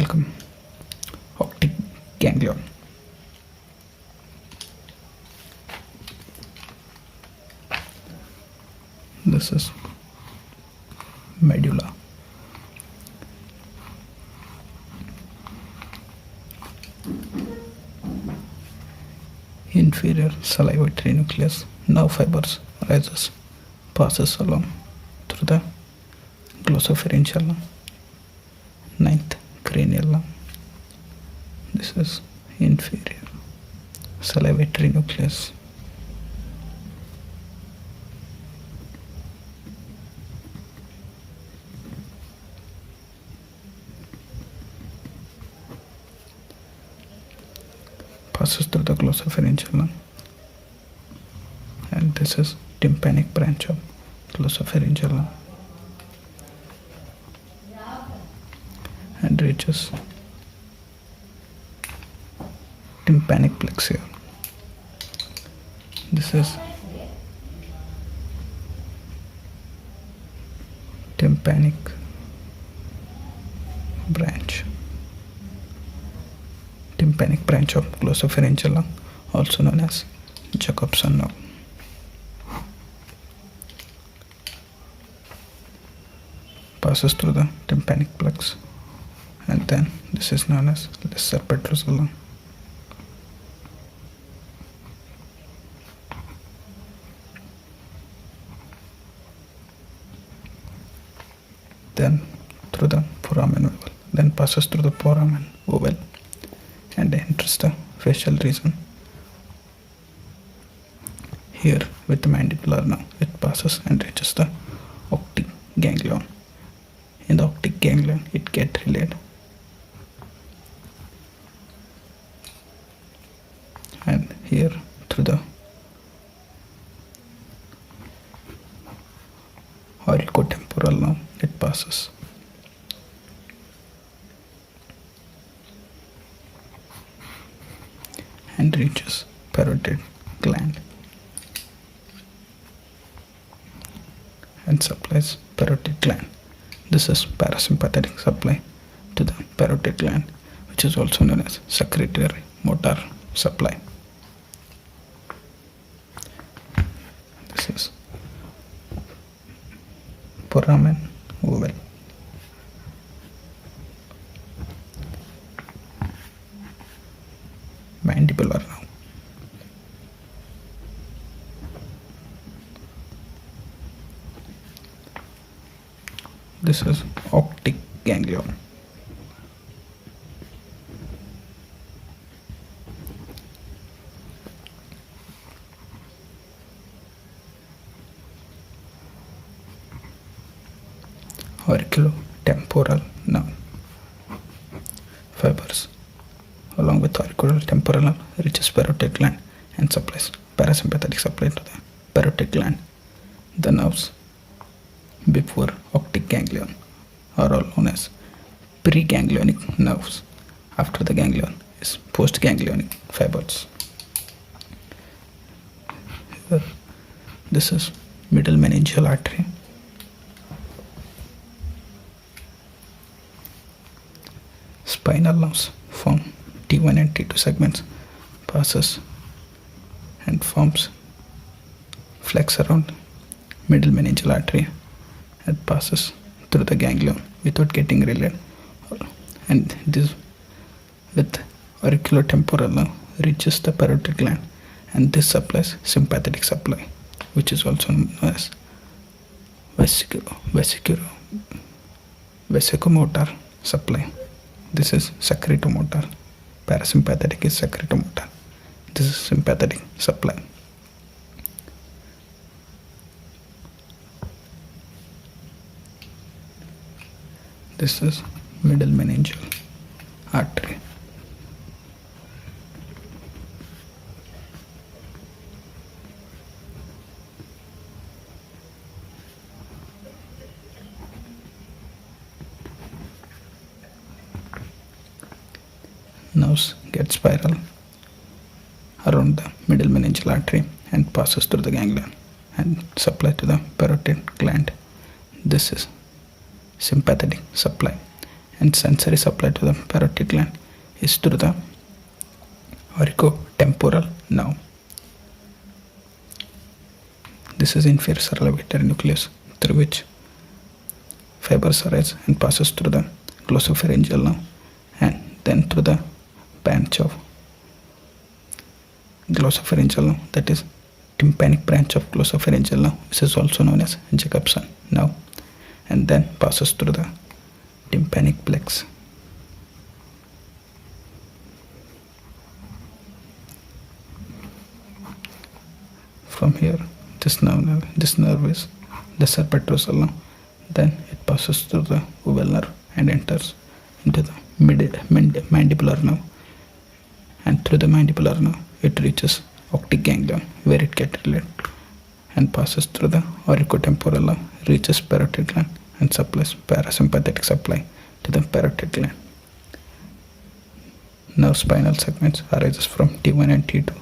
Welcome. Otic ganglion. This is medulla. Inferior salivatory nucleus, nerve fibers rises, passes along through the glossopharyngeal, ninth cranial. This is inferior salivatory nucleus. Passes through the glossopharyngeal, and this is tympanic branch of glossopharyngeal, and reaches tympanic plexus. This is tympanic branch. Tympanic branch of glossopharyngeal, also known as Jacobson nerve. Passes through the tympanic plexus, and then this is known as lesser petrosal. Then through the foramen ovale, then passes through the foramen ovale and enters the facial region. Here with the mandibular nerve, it passes and reaches the otic ganglion. In the otic ganglion, it gets relayed, and here through the secretomotor nerve, it passes. And reaches parotid gland and supplies parotid gland. This is parasympathetic supply to the parotid gland, which is also known as secretomotor supply. This is foramen ovale. Mandibular now. This is otic ganglion. Auriculotemporal nerve. Fibres along with auriculotemporal nerve reaches parotid gland and supplies parasympathetic supply to the parotid gland. The nerves before otic ganglion are all known as preganglionic nerves. After the ganglion is post-ganglionic fibres. This is medial meningeal artery. Spinal nerves form T1 and T2 segments, passes and forms flex around medial meningeal artery and passes through the ganglion without getting relayed, and this with auriculotemporal nerve reaches the parotid gland, and this supplies sympathetic supply, which is also known as secretomotor supply. This is secretomotor. Parasympathetic is secretomotor. This is sympathetic supply. This is medial meningeal artery. Nerves get spiral around the medial meningeal artery and passes through the ganglion and supply to the parotid gland. This is sympathetic supply, and sensory supply to the parotid gland is through the auriculotemporal nerve. This is inferior salivatory nucleus through which fibres arise and passes through the glossopharyngeal nerve and then through the branch of glossopharyngeal nerve, that is tympanic branch of glossopharyngeal nerve, which is also known as Jacobson nerve, and then passes through the tympanic plex. From here, this nerve is lesser petrosal nerve. Then it passes through the ovale nerve and enters into the mandibular nerve, and through the mandibular nerve it reaches otic ganglion, where it gets related and passes through the auriculotemporal nerve, reaches parotid gland and supplies parasympathetic supply to the parotid gland. Nerve spinal segments arises from T1 and T2,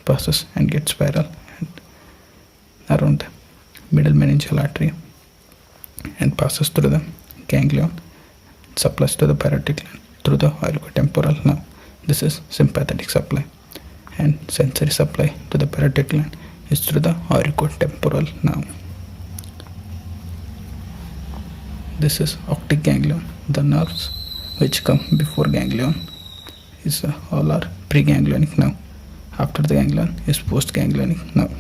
passes and gets spiral and around the middle meningeal artery and passes through the ganglion, supplies to the parotid gland through the auriculotemporal nerve. This is sympathetic supply, and sensory supply to the parotid gland is through the auriculotemporal nerve. This is otic ganglion. The nerves which come before ganglion is all are preganglionic nerve. After the ganglion is post-ganglionic nerve.